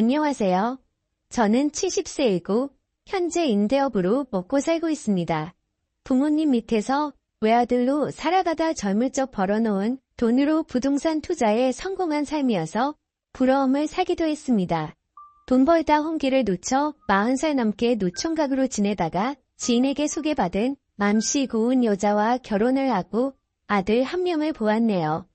안녕하세요. 저는 70세이고 현재 임대업으로 먹고 살고 있습니다. 부모님 밑에서 외아들로 살아가다 젊을 적 벌어놓은 돈으로 부동산 투자에 성공한 삶이어서 부러움을 사기도 했습니다. 돈 벌다 혼기를 놓쳐 40살 넘게 노총각으로 지내다가 지인에게 소개받은 맘씨 고운 여자와 결혼을 하고 아들 1명을 보았네요.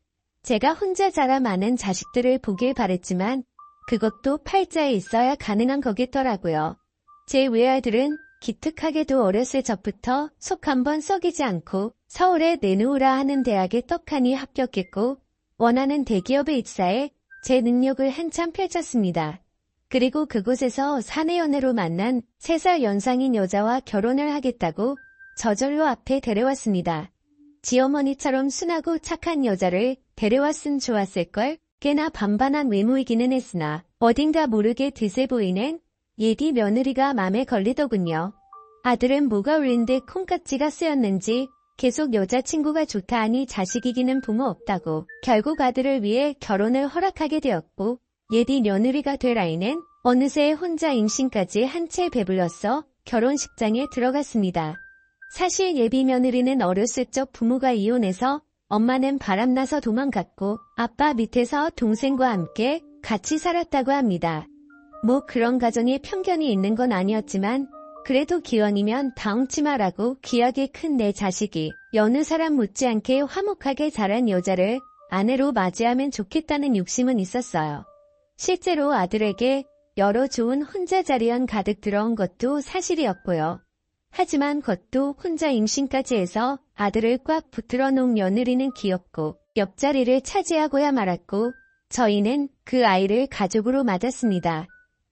제가 혼자 자라 많은 자식들을 보길 바랬지만 그것도 팔자에 있어야 가능한 거겠더라고요. 제 외아들은 기특하게도 어렸을 적부터 속 한번 썩이지 않고 서울에 내놓으라 하는 대학에 떡하니 합격했고 원하는 대기업에 입사해 제 능력을 한참 펼쳤습니다. 그리고 그곳에서 사내 연애로 만난 3살 연상인 여자와 결혼을 하겠다고 저절로 앞에 데려왔습니다. 지어머니처럼 순하고 착한 여자를 데려왔으면 좋았을걸? 꽤나 반반한 외모이기는 했으나 어딘가 모르게 드세 보이는 예비 며느리가 맘에 걸리더군요. 아들은 뭐가 울린 듯 콩깍지가 쓰였는지 계속 여자친구가 좋다 하니 자식이기는 부모 없다고 결국 아들을 위해 결혼을 허락하게 되었고 예비 며느리가 될 아이는 어느새 혼자 임신까지 한 채 배불렀어 결혼식장에 들어갔습니다. 사실 예비 며느리는 어렸을 적 부모가 이혼해서 엄마는 바람나서 도망갔고 아빠 밑에서 동생과 함께 같이 살았다고 합니다. 뭐 그런 가정에 편견이 있는 건 아니었지만 그래도 기왕이면 다홍치 마라고 귀하게 큰 내 자식이 여느 사람 못지않게 화목하게 자란 여자를 아내로 맞이하면 좋겠다는 욕심은 있었어요. 실제로 아들에게 여러 좋은 혼자자리연 가득 들어온 것도 사실이었고요. 하지만 그것도 혼자 임신까지 해서 아들을 꽉 붙들어 놓은 며느리는 귀엽고 옆자리를 차지하고야 말았고 저희는 그 아이를 가족으로 맞았습니다.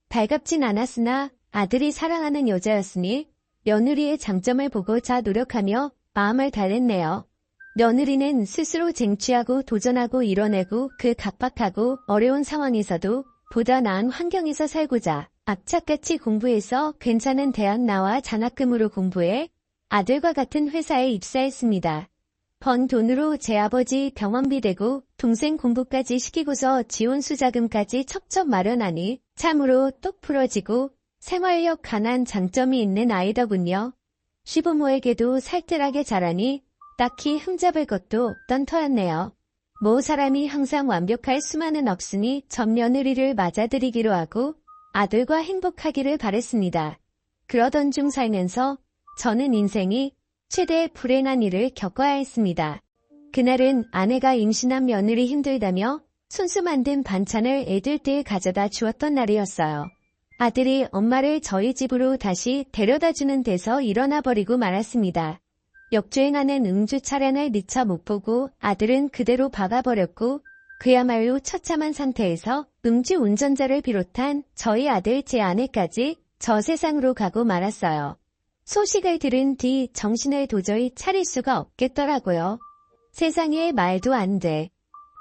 발갑진 않았으나 아들이 사랑하는 여자였으니 며느리의 장점을 보고자 노력하며 마음을 달랬네요. 며느리는 스스로 쟁취하고 도전하고 이뤄내고 그 각박하고 어려운 상황에서도 보다 나은 환경에서 살고자 악착같이 공부해서 괜찮은 대학 나와 장학금으로 공부해 아들과 같은 회사에 입사했습니다. 번 돈으로 제 아버지 병원비 대고 동생 공부까지 시키고서 지원수 자금까지 척척 마련하니 참으로 똑 부러지고 생활력 강한 장점이 있는 아이더군요. 시부모에게도 살뜰하게 자라니 딱히 흠잡을 것도 없던 터였네요. 뭐 사람이 항상 완벽할 수만은 없으니 전 며느리를 맞아들이기로 하고 아들과 행복하기를 바랬습니다. 그러던 중 살면서 저는 인생이 최대 불행한 일을 겪어야 했습니다. 그날은 아내가 임신한 며느리 힘들다며 손수 만든 반찬을 애들 떼에 가져다 주었던 날이었어요. 아들이 엄마를 저희 집으로 다시 데려다주는 데서 일어나 버리고 말았습니다. 역주행하는 음주 차량을 미처 못 보고 아들은 그대로 박아버렸고 그야말로 처참한 상태에서 음주 운전자를 비롯한 저희 아들 제 아내까지 저 세상으로 가고 말았어요. 소식을 들은 뒤 정신을 도저히 차릴 수가 없겠더라고요. 세상에 말도 안 돼.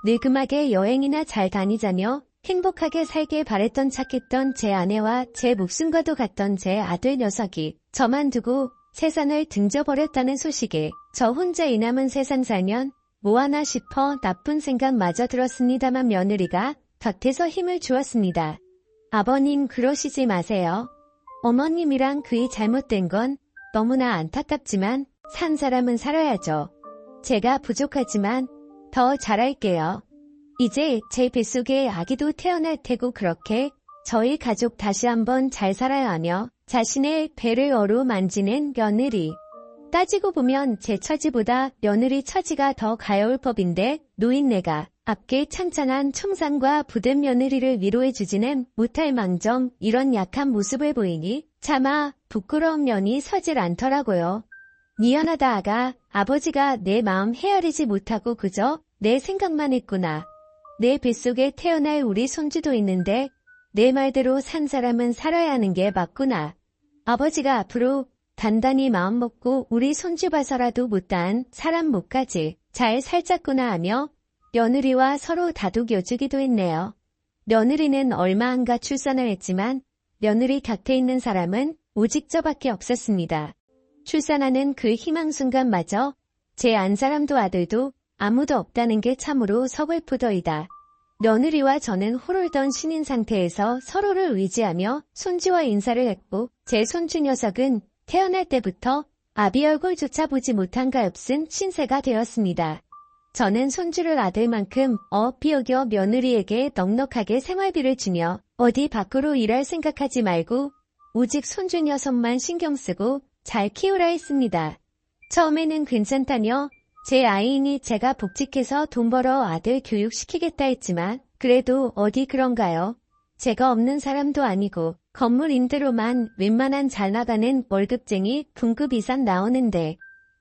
늙음하게 여행이나 잘 다니자며 행복하게 살길 바랬던 착했던 제 아내와 제 목숨과도 같던 제 아들 녀석이 저만 두고 세상을 등져버렸다는 소식에 저 혼자 이 남은 세상 살면 뭐하나 싶어 나쁜 생각마저 들었습니다만 며느리가 곁에서 힘을 주었습니다. 아버님 그러시지 마세요. 어머님이랑 그이 잘못된 건 너무나 안타깝지만 산 사람은 살아야죠. 제가 부족하지만 더 잘할게요. 이제 제 뱃속에 아기도 태어날 테고 그렇게 저희 가족 다시 한번 잘 살아야 하며 자신의 배를 어루만지는 며느리. 따지고 보면 제 처지보다 며느리 처지가 더 가여울 법인데 노인네가 앞길 찬찬한 총상과 부된 며느리를 위로해주지는 못할 망정 이런 약한 모습을 보이니 차마 부끄러운 면이 서질 않더라고요. 미안하다 아가, 아버지가 내 마음 헤아리지 못하고 그저 내 생각만 했구나. 내 뱃속에 태어날 우리 손주도 있는데 내 말대로 산 사람은 살아야 하는 게 맞구나. 아버지가 앞으로 단단히 마음먹고 우리 손주 봐서라도 못다한 사람 못까지 잘 살자꾸나 하며 며느리와 서로 다독여주기도 했네요. 며느리는 얼마 안가 출산을 했지만 며느리 곁에 있는 사람은 오직 저밖에 없었습니다. 출산하는 그 희망 순간마저 제 안 사람도 아들도 아무도 없다는 게 참으로 서글프더이다. 며느리와 저는 호롤던 신인 상태에서 서로를 의지하며 손주와 인사를 했고 제 손주 녀석은 태어날 때부터 아비 얼굴조차 보지 못한 가엾은 신세가 되었습니다. 저는 손주를 아들만큼 비어겨 며느리에게 넉넉하게 생활비를 주며 어디 밖으로 일할 생각하지 말고 오직 손주 녀석만 신경 쓰고 잘 키우라 했습니다. 처음에는 괜찮다며 제 아이이니 제가 복직해서 돈 벌어 아들 교육시키겠다 했지만 그래도 어디 그런가요? 제가 없는 사람도 아니고 건물 임대로만 웬만한 잘 나가는 월급쟁이 분급 이상 나오는데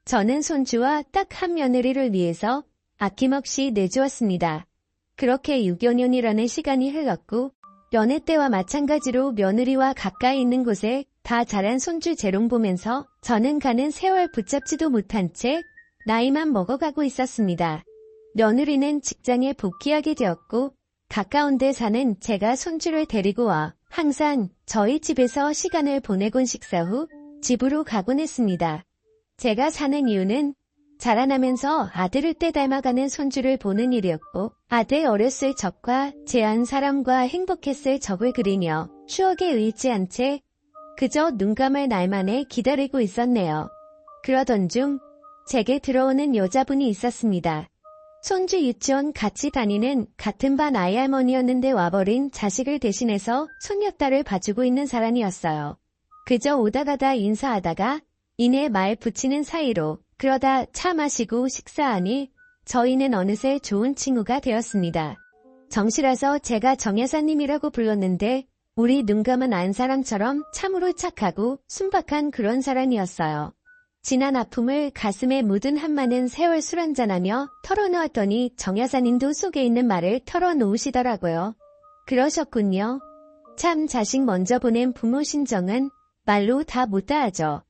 저는 손주와 딱 한 며느리를 위해서 아낌없이 내주었습니다. 그렇게 6여 년이라는 시간이 흘렀고 연애 때와 마찬가지로 며느리와 가까이 있는 곳에 다 자란 손주 재롱 보면서 저는 가는 세월 붙잡지도 못한 채 나이만 먹어가고 있었습니다. 며느리는 직장에 복귀하게 되었고 가까운 데 사는 제가 손주를 데리고 와 항상 저희 집에서 시간을 보내곤 식사 후 집으로 가곤 했습니다. 제가 사는 이유는 자라나면서 아들을 때 닮아가는 손주를 보는 일이었고 아들 어렸을 적과 제 한 사람과 행복했을 적을 그리며 추억에 의지한 채 그저 눈 감을 날만에 기다리고 있었네요. 그러던 중 제게 들어오는 여자분이 있었습니다. 손주 유치원 같이 다니는 같은 반 아이 할머니였는데 와버린 자식을 대신해서 손녀딸을 봐주고 있는 사람이었어요. 그저 오다가다 인사하다가 이내 말 붙이는 사이로 그러다 차 마시고 식사하니 저희는 어느새 좋은 친구가 되었습니다. 정시라서 제가 정 여사님이라고 불렀는데 우리 눈 감은 안 사람처럼 참으로 착하고 순박한 그런 사람이었어요. 지난 아픔을 가슴에 묻은 한많은 세월 술 한잔하며 털어놓았더니 정 여사님도 속에 있는 말을 털어놓으시더라고요. 그러셨군요. 참 자식 먼저 보낸 부모 심정은 말로 다 못다하죠.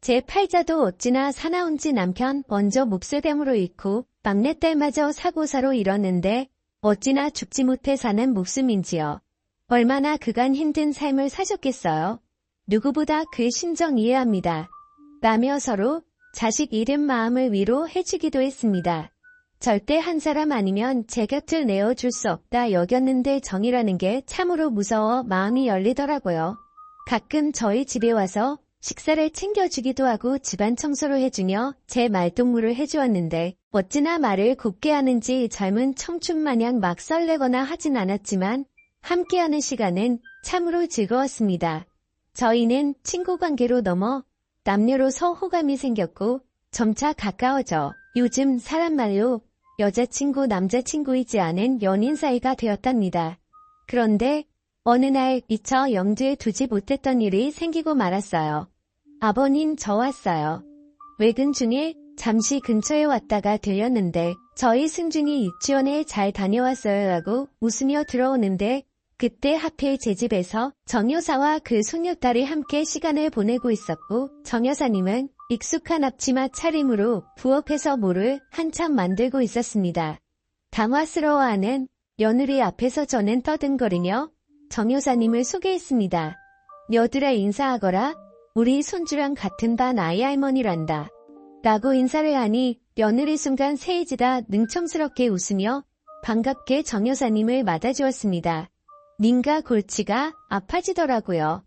제 팔자도 어찌나 사나운지 남편 먼저 몹쓸댐으로 잃고 막내딸마저 사고사로 잃었는데 어찌나 죽지 못해 사는 목숨인지요. 얼마나 그간 힘든 삶을 사셨겠어요. 누구보다 그 심정 이해합니다. 라며 서로 자식 잃은 마음을 위로해주기도 했습니다. 절대 한 사람 아니면 제 곁을 내어줄 수 없다 여겼는데 정이라는 게 참으로 무서워 마음이 열리더라고요. 가끔 저희 집에 와서 식사를 챙겨주기도 하고 집안 청소를 해주며 제 말동무를 해주었는데 어찌나 말을 곱게 하는지 젊은 청춘 마냥 막 설레거나 하진 않았지만 함께하는 시간은 참으로 즐거웠습니다. 저희는 친구 관계로 넘어 남녀로서 호감이 생겼고 점차 가까워져 요즘 사람 말로 여자친구 남자친구이지 않은 연인 사이가 되었답니다. 그런데 어느 날 미처 염두에 두지 못했던 일이 생기고 말았어요. 아버님 저 왔어요. 외근 중에 잠시 근처에 왔다가 들렸는데 저희 승준이 유치원에 잘 다녀왔어요 라고 웃으며 들어오는데 그때 하필 제 집에서 정 여사와 그 손녀딸이 함께 시간을 보내고 있었고 정 여사님은 익숙한 앞치마 차림으로 부엌에서 뭐를 한참 만들고 있었습니다. 당황스러워하는 며느리 앞에서 저는 떠든거리며 정 여사님을 소개했습니다. 여들아 인사하거라. 우리 손주랑 같은 반 아이 할머니란다. 라고 인사를 하니 며느리 순간 새해지다 능청스럽게 웃으며 반갑게 정 여사님을 맞아주었습니다. 님가 골치가 아파지더라고요.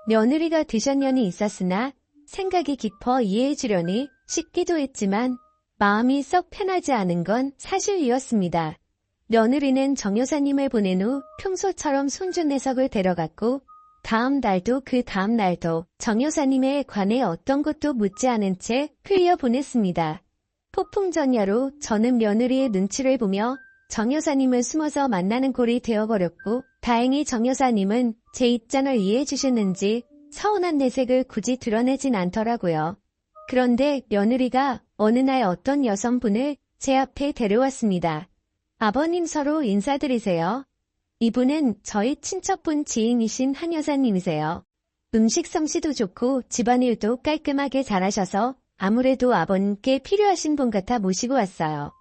며느리가 드셨년이 있었으나 생각이 깊어 이해해주려니 싶기도 했지만 마음이 썩 편하지 않은 건 사실이었습니다. 며느리는 정 여사님을 보낸 후 평소처럼 손주 녀석을 데려갔고 다음 날도 그 다음 날도 정 여사님에 관해 어떤 것도 묻지 않은 채 흘려보냈습니다. 폭풍전야로 저는 며느리의 눈치를 보며 정 여사님을 숨어서 만나는 꼴이 되어버렸고 다행히 정 여사님은 제 입장을 이해해 주셨는지 서운한 내색을 굳이 드러내진 않더라고요. 그런데 며느리가 어느 날 어떤 여성분을 제 앞에 데려왔습니다. 아버님 서로 인사드리세요. 이분은 저희 친척분 지인이신 한 여사님이세요. 음식 솜씨도 좋고 집안일도 깔끔하게 잘하셔서 아무래도 아버님께 필요하신 분 같아 모시고 왔어요.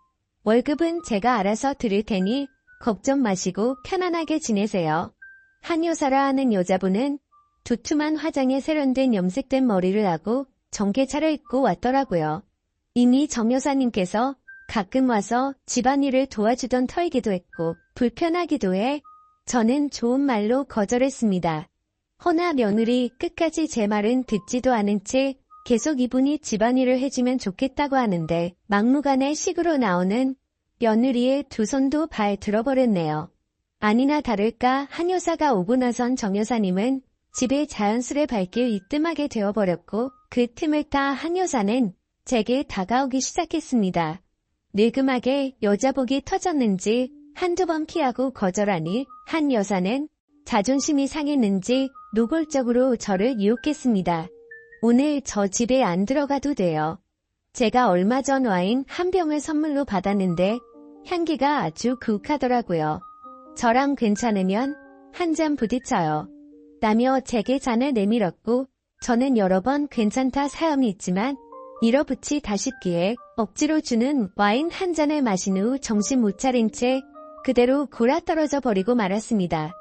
월급은 제가 알아서 드릴 테니 걱정 마시고 편안하게 지내세요. 한 여사라 하는 여자분은 두툼한 화장에 세련된 염색된 머리를 하고 정계차를 입고 왔더라고요. 이미 정 여사님께서 가끔 와서 집안일을 도와주던 터이기도 했고 불편하기도 해 저는 좋은 말로 거절했습니다. 허나 며느리 끝까지 제 말은 듣지도 않은 채 계속 이분이 집안일을 해주면 좋겠다고 하는데 막무가내 식으로 나오는 며느리의 두 손도 발 들어버렸네요. 아니나 다를까 한 여사가 오고 나선 정 여사님은 집에 자연스레 발길 이뜸하게 되어버렸고 그 틈을 타 한 여사는 제게 다가오기 시작했습니다. 늙음하게 여자복이 터졌는지 한두 번 피하고 거절하니 한 여사는 자존심이 상했는지 노골적으로 저를 유혹했습니다. 오늘 저 집에 안 들어가도 돼요. 제가 얼마 전 와인 한 병을 선물로 받았는데 향기가 아주 그윽하더라고요. 저랑 괜찮으면 한 잔 부딪혀요. 라며 제게 잔을 내밀었고 저는 여러 번 괜찮다 사연이 있지만 밀어붙이다시피에 억지로 주는 와인 한 잔을 마신 후 정신 못 차린 채 그대로 골아떨어져 버리고 말았습니다.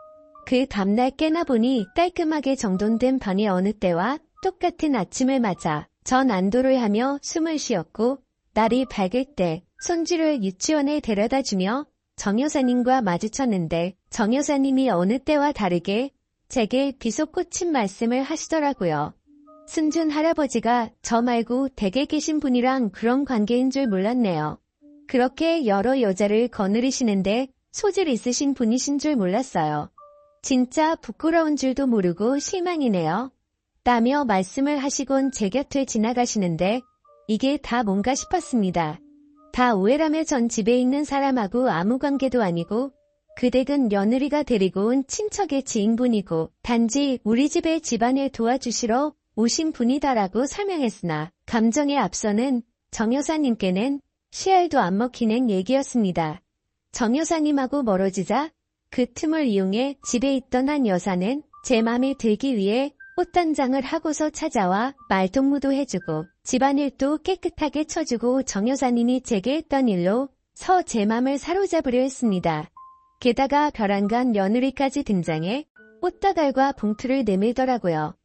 그 다음날 깨나 보니 깔끔하게 정돈된 방이 어느 때와 똑같은 아침을 맞아 전 안도를 하며 숨을 쉬었고 날이 밝을 때 손주를 유치원에 데려다주며 정 여사님과 마주쳤는데 정 여사님이 어느 때와 다르게 제게 비속꽂힌 말씀을 하시더라고요. 승준 할아버지가 저 말고 댁에 계신 분이랑 그런 관계인 줄 몰랐네요. 그렇게 여러 여자를 거느리시는데 소질 있으신 분이신 줄 몰랐어요. 진짜 부끄러운 줄도 모르고 실망이네요. 라며 말씀을 하시곤 제 곁을 지나가시는데 이게 다 뭔가 싶었습니다. 다 오해라며 전 집에 있는 사람하고 아무 관계도 아니고 그 댁은 며느리가 데리고 온 친척의 지인분이고 단지 우리 집의 집안을 도와주시러 오신 분이다라고 설명했으나 감정에 앞서는 정 여사님께는 씨알도 안 먹히는 얘기였습니다. 정 여사님하고 멀어지자 그 틈을 이용해 집에 있던 한 여사는 제 맘에 들기 위해 꽃단장을 하고서 찾아와 말동무도 해주고 집안일도 깨끗하게 쳐주고 정 여사님이 제게 했던 일로 제 맘을 사로잡으려 했습니다. 게다가 벼랑간 며느리까지 등장해 꽃다발과 봉투를 내밀더라고요.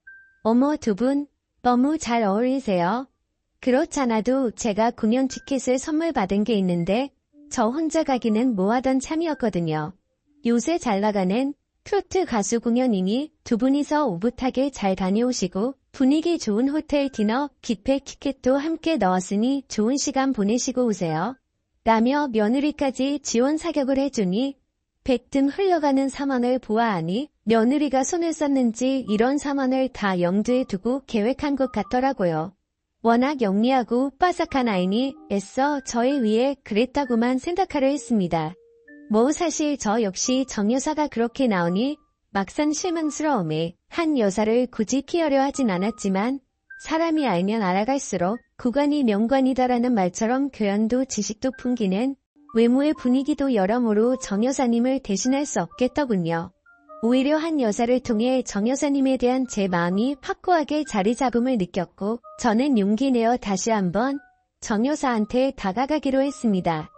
어머 두 분 너무 잘 어울리세요. 그렇잖아도 제가 공연 티켓을 선물 받은 게 있는데 저 혼자 가기는 뭐하던 참이었거든요. 요새 잘 나가는 트로트 가수 공연이니 두 분이서 오붓하게 잘 다녀오시고 분위기 좋은 호텔 디너 뷔페 티켓도 함께 넣었으니 좋은 시간 보내시고 오세요. 라며 며느리까지 지원 사격을 해주니 백등 흘러가는 3원을 보아하니 며느리가 손을 썼는지 이런 3원을 다 염두에 두고 계획한 것 같더라고요. 워낙 영리하고 빠삭한 아이니 애써 저에 위해 그랬다고만 생각하려 했습니다. 뭐 사실 저 역시 정 여사가 그렇게 나오니 막상 실망스러움에 한 여사를 굳이 피하려 하진 않았지만 사람이 알면 알아갈수록 구관이 명관이다라는 말처럼 교양도 지식도 풍기는 외모의 분위기도 여러모로 정 여사님을 대신할 수 없겠더군요. 오히려 한 여사를 통해 정 여사님에 대한 제 마음이 확고하게 자리 잡음을 느꼈고 저는 용기 내어 다시 한번 정 여사한테 다가가기로 했습니다.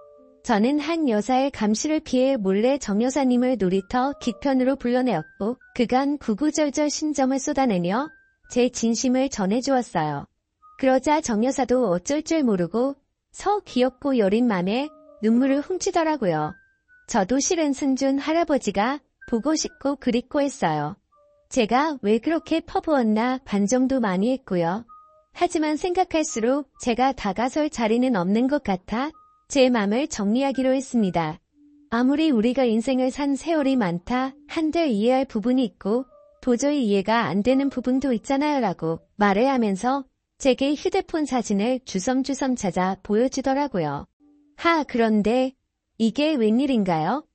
저는 한 여사의 감시를 피해 몰래 정 여사님을 놀이터 뒤편으로 불러내었고 그간 구구절절 신점을 쏟아내며 제 진심을 전해주었어요. 그러자 정 여사도 어쩔 줄 모르고 귀엽고 여린 맘에 눈물을 훔치더라고요. 저도 실은 승준 할아버지가 보고 싶고 그립고 했어요. 제가 왜 그렇게 퍼부었나 반정도 많이 했고요. 하지만 생각할수록 제가 다가설 자리는 없는 것 같아 제 맘을 정리하기로 했습니다. 아무리 우리가 인생을 산 세월이 많다 한들 이해할 부분이 있고 도저히 이해가 안 되는 부분도 있잖아요 라고 말을 하면서 제게 휴대폰 사진을 주섬주섬 찾아 보여주더라고요. 그런데 이게 웬일인가요?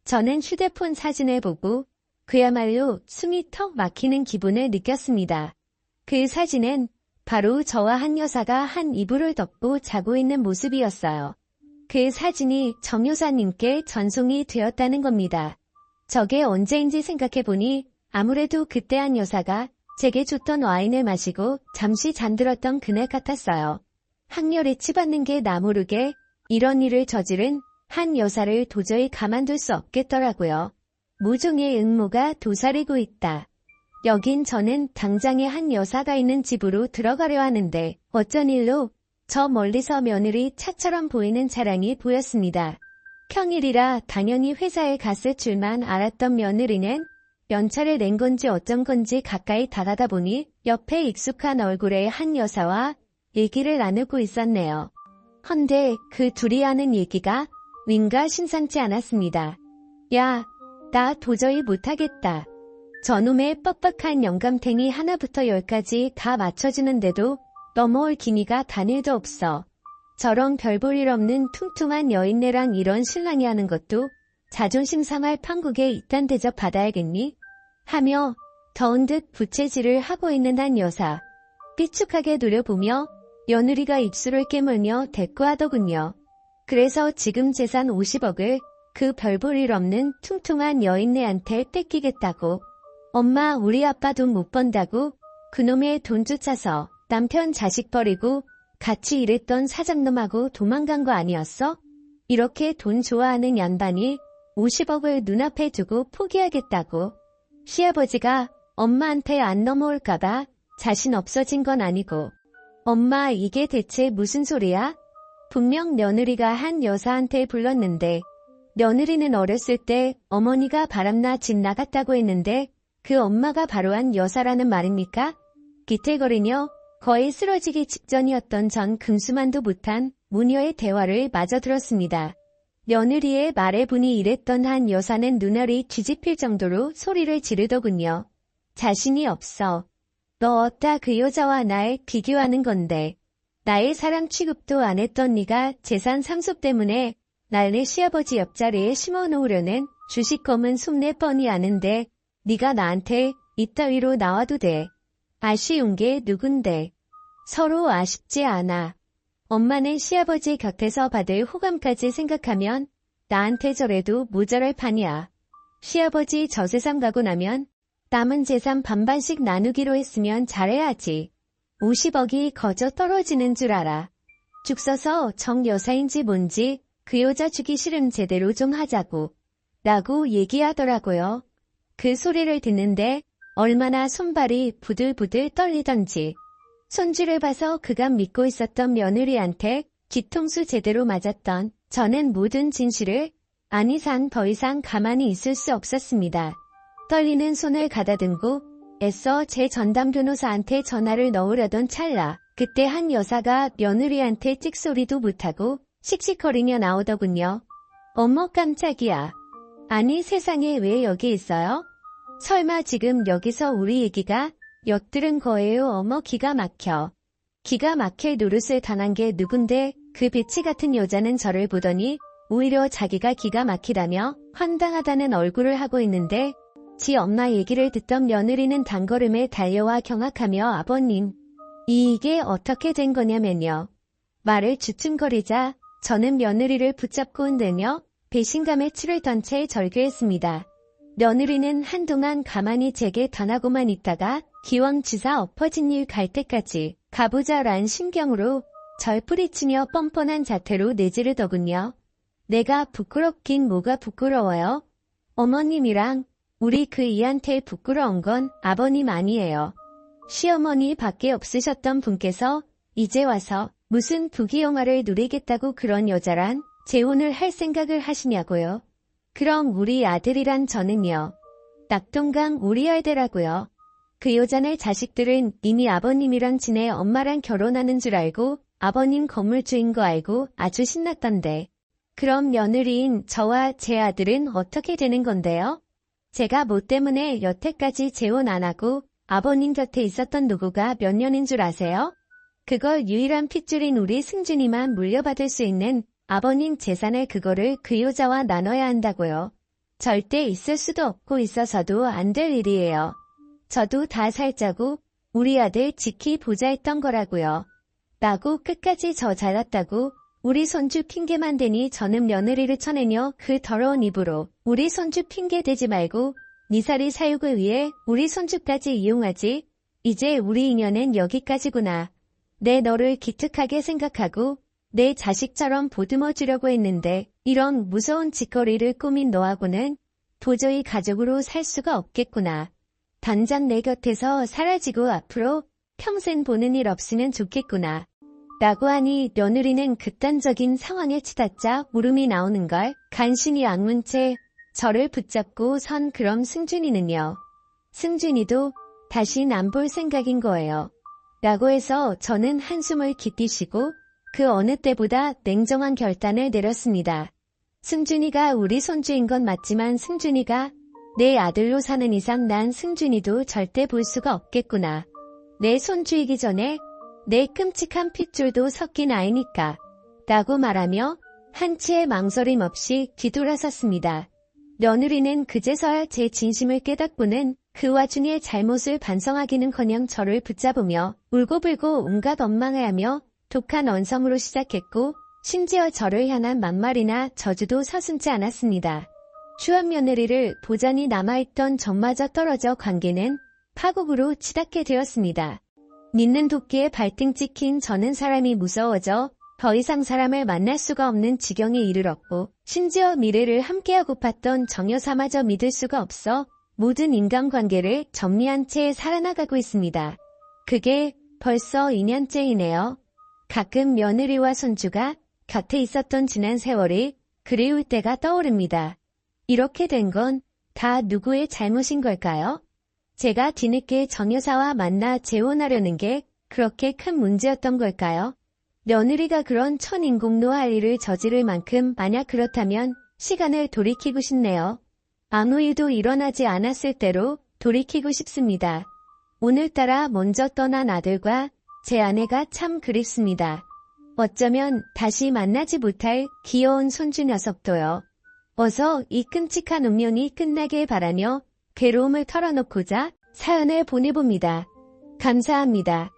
저는 휴대폰 사진을 보고 그야말로 숨이 턱 막히는 기분을 느꼈습니다. 그 사진은 바로 저와 한 여사가 한 이불을 덮고 자고 있는 모습이었어요. 그 사진이 정 여사님께 전송이 되었다는 겁니다. 저게 언제인지 생각해보니 아무래도 그때 한 여사가 제게 줬던 와인을 마시고 잠시 잠들었던 그날 같았어요. 학렬에 치받는 게 나 모르게 이런 일을 저지른 한 여사를 도저히 가만둘 수 없겠더라고요. 모종의 음모가 도사리고 있다. 여긴 저는 당장에 한 여사가 있는 집으로 들어가려 하는데 어쩐 일로 저 멀리서 며느리 차처럼 보이는 차량이 보였습니다. 평일이라 당연히 회사에 갔을 줄만 알았던 며느리는 연차를 낸 건지 어쩐 건지 가까이 다가다 보니 옆에 익숙한 얼굴의 한 여사와 얘기를 나누고 있었네요. 헌데 그 둘이 하는 얘기가 윈가 심상치 않았습니다. 야, 나 도저히 못하겠다. 저놈의 뻑뻑한 영감탱이 하나부터 열까지 다 맞춰주는데도 넘어올 기미가 단일도 없어. 저런 별 볼 일 없는 퉁퉁한 여인네랑 이런 신랑이 하는 것도 자존심 상할 판국에 이딴 대접 받아야겠니? 하며 더운 듯 부채질을 하고 있는 한 여사. 삐죽하게 노려보며 며느리가 입술을 깨물며 대꾸하더군요. 그래서 지금 재산 50억을 그 별 볼 일 없는 퉁퉁한 여인네한테 뺏기겠다고. 엄마 우리 아빠 돈 못 번다고 그놈의 돈 쫓아서 남편 자식 버리고 같이 일했던 사장놈하고 도망간 거 아니었어? 이렇게 돈 좋아하는 양반이 50억을 눈앞에 두고 포기하겠다고. 시아버지가 엄마한테 안 넘어올까봐 자신 없어진 건 아니고. 엄마 이게 대체 무슨 소리야? 분명 며느리가 한 여사한테 불렀는데 며느리는 어렸을 때 어머니가 바람나 집 나갔다고 했는데 그 엄마가 바로 한 여사라는 말입니까? 기틀거리며 거의 쓰러지기 직전이었던 전 금수만도 못한 무녀의 대화를 마저 들었습니다. 며느리의 말에 분이 이랬던 한 여사는 눈알이 뒤집힐 정도로 소리를 지르더군요. 자신이 없어. 너 어따 그 여자와 날 비교하는 건데. 나의 사람 취급도 안 했던 네가 재산 상속 때문에 날 내 시아버지 옆자리에 심어놓으려는 주식검은 속내 뻔히 아는데 네가 나한테 이따위로 나와도 돼. 아쉬운 게 누군데. 서로 아쉽지 않아. 엄마는 시아버지 곁에서 받을 호감까지 생각하면 나한테 저래도 모자랄 판이야. 시아버지 저세상 가고 나면 남은 재산 반반씩 나누기로 했으면 잘해야지. 50억이 거저 떨어지는 줄 알아. 죽 써서 정 여사인지 뭔지 그 여자 주기 싫음 제대로 좀 하자고. 라고 얘기하더라고요. 그 소리를 듣는데 얼마나 손발이 부들부들 떨리던지. 손주를 봐서 그간 믿고 있었던 며느리한테 뒤통수 제대로 맞았던 저는 모든 진실을 안 이상 더 이상 가만히 있을 수 없었습니다. 떨리는 손을 가다듬고 애써 제 전담 변호사한테 전화를 넣으려던 찰나 그때 한 여사가 며느리한테 찍소리도 못하고 씩씩거리며 나오더군요. 어머 깜짝이야. 아니 세상에 왜 여기 있어요? 설마 지금 여기서 우리 얘기가 엿들은 거예요. 어머 기가 막혀. 기가 막힐 노릇을 당한 게 누군데 그 배치 같은 여자는 저를 보더니 오히려 자기가 기가 막히다며 황당하다는 얼굴을 하고 있는데 지 엄마 얘기를 듣던 며느리는 단걸음에 달려와 경악하며 아버님 이게 어떻게 된 거냐면요. 말을 주춤거리자 저는 며느리를 붙잡고 흔들며 배신감에 치를 던 채 절규했습니다. 며느리는 한동안 가만히 제게 당하고만 있다가 기왕지사 엎어진 일 갈 때까지 가보자란 심경으로 절 뿌리치며 뻔뻔한 자태로 내지르더군요. 내가 부끄럽긴 뭐가 부끄러워요? 어머님이랑 우리 그 이한테 부끄러운 건 아버님 아니에요. 시어머니 밖에 없으셨던 분께서 이제 와서 무슨 부귀영화를 누리겠다고 그런 여자란 재혼을 할 생각을 하시냐고요. 그럼 우리 아들이란 저는요. 낙동강 우리 아이들하고요. 그 여자네 자식들은 이미 아버님이랑 지내 엄마랑 결혼하는 줄 알고 아버님 건물주인 거 알고 아주 신났던데. 그럼 며느리인 저와 제 아들은 어떻게 되는 건데요? 제가 뭐 때문에 여태까지 재혼 안 하고 아버님 곁에 있었던 노고가 몇 년인 줄 아세요? 그걸 유일한 핏줄인 우리 승준이만 물려받을 수 있는 아버님 재산을 그거를 그 여자와 나눠야 한다고요. 절대 있을 수도 없고 있어서도 안 될 일이에요. 저도 다 살자고 우리 아들 지키보자 했던 거라고요. 라고 끝까지 저 잘났다고 우리 손주 핑계만 대니 저는 며느리를 쳐내며 그 더러운 입으로 우리 손주 핑계 대지 말고 니살이 사육을 위해 우리 손주까지 이용하지. 이제 우리 인연은 여기까지구나. 내 너를 기특하게 생각하고 내 자식처럼 보듬어 주려고 했는데 이런 무서운 짓거리를 꾸민 너하고는 도저히 가족으로 살 수가 없겠구나. 당장 내 곁에서 사라지고 앞으로 평생 보는 일 없으면 좋겠구나. 라고 하니 며느리는 극단적인 상황에 치닫자 울음이 나오는 걸 간신히 악문 채 저를 붙잡고 선 그럼 승준이는요? 승준이도 다신 안 볼 생각인 거예요. 라고 해서 저는 한숨을 깊이 쉬고 그 어느 때보다 냉정한 결단을 내렸습니다. 승준이가 우리 손주인 건 맞지만 승준이가 내 아들로 사는 이상 난 승준이도 절대 볼 수가 없겠구나. 내 손주이기 전에 내 끔찍한 핏줄도 섞인 아이니까 라고 말하며 한치의 망설임 없이 뒤돌아섰습니다. 며느리는 그제서야 제 진심을 깨닫고는 그 와중에 잘못을 반성하기는커녕 저를 붙잡으며 울고불고 온갖 원망을 하며 독한 언성으로 시작했고 심지어 저를 향한 막말이나 저주도 서슴지 않았습니다. 추한 며느리를 보전이 남아있던 전마저 떨어져 관계는 파국으로 치닫게 되었습니다. 믿는 도끼에 발등 찍힌 저는 사람이 무서워져 더 이상 사람을 만날 수가 없는 지경에 이르렀고 심지어 미래를 함께하고 팠던 정여사마저 믿을 수가 없어 모든 인간관계를 정리한 채 살아나가고 있습니다. 그게 벌써 2년째이네요. 가끔 며느리와 손주가 곁에 있었던 지난 세월이 그리울 때가 떠오릅니다. 이렇게 된 건 다 누구의 잘못인 걸까요? 제가 뒤늦게 정여사와 만나 재혼하려는 게 그렇게 큰 문제였던 걸까요? 며느리가 그런 천인공노할 일을 저지를 만큼 만약 그렇다면 시간을 돌이키고 싶네요. 아무 일도 일어나지 않았을 때로 돌이키고 싶습니다. 오늘따라 먼저 떠난 아들과 제 아내가 참 그립습니다. 어쩌면 다시 만나지 못할 귀여운 손주 녀석도요. 어서 이 끔찍한 운명이 끝나길 바라며 괴로움을 털어놓고자 사연을 보내봅니다. 감사합니다.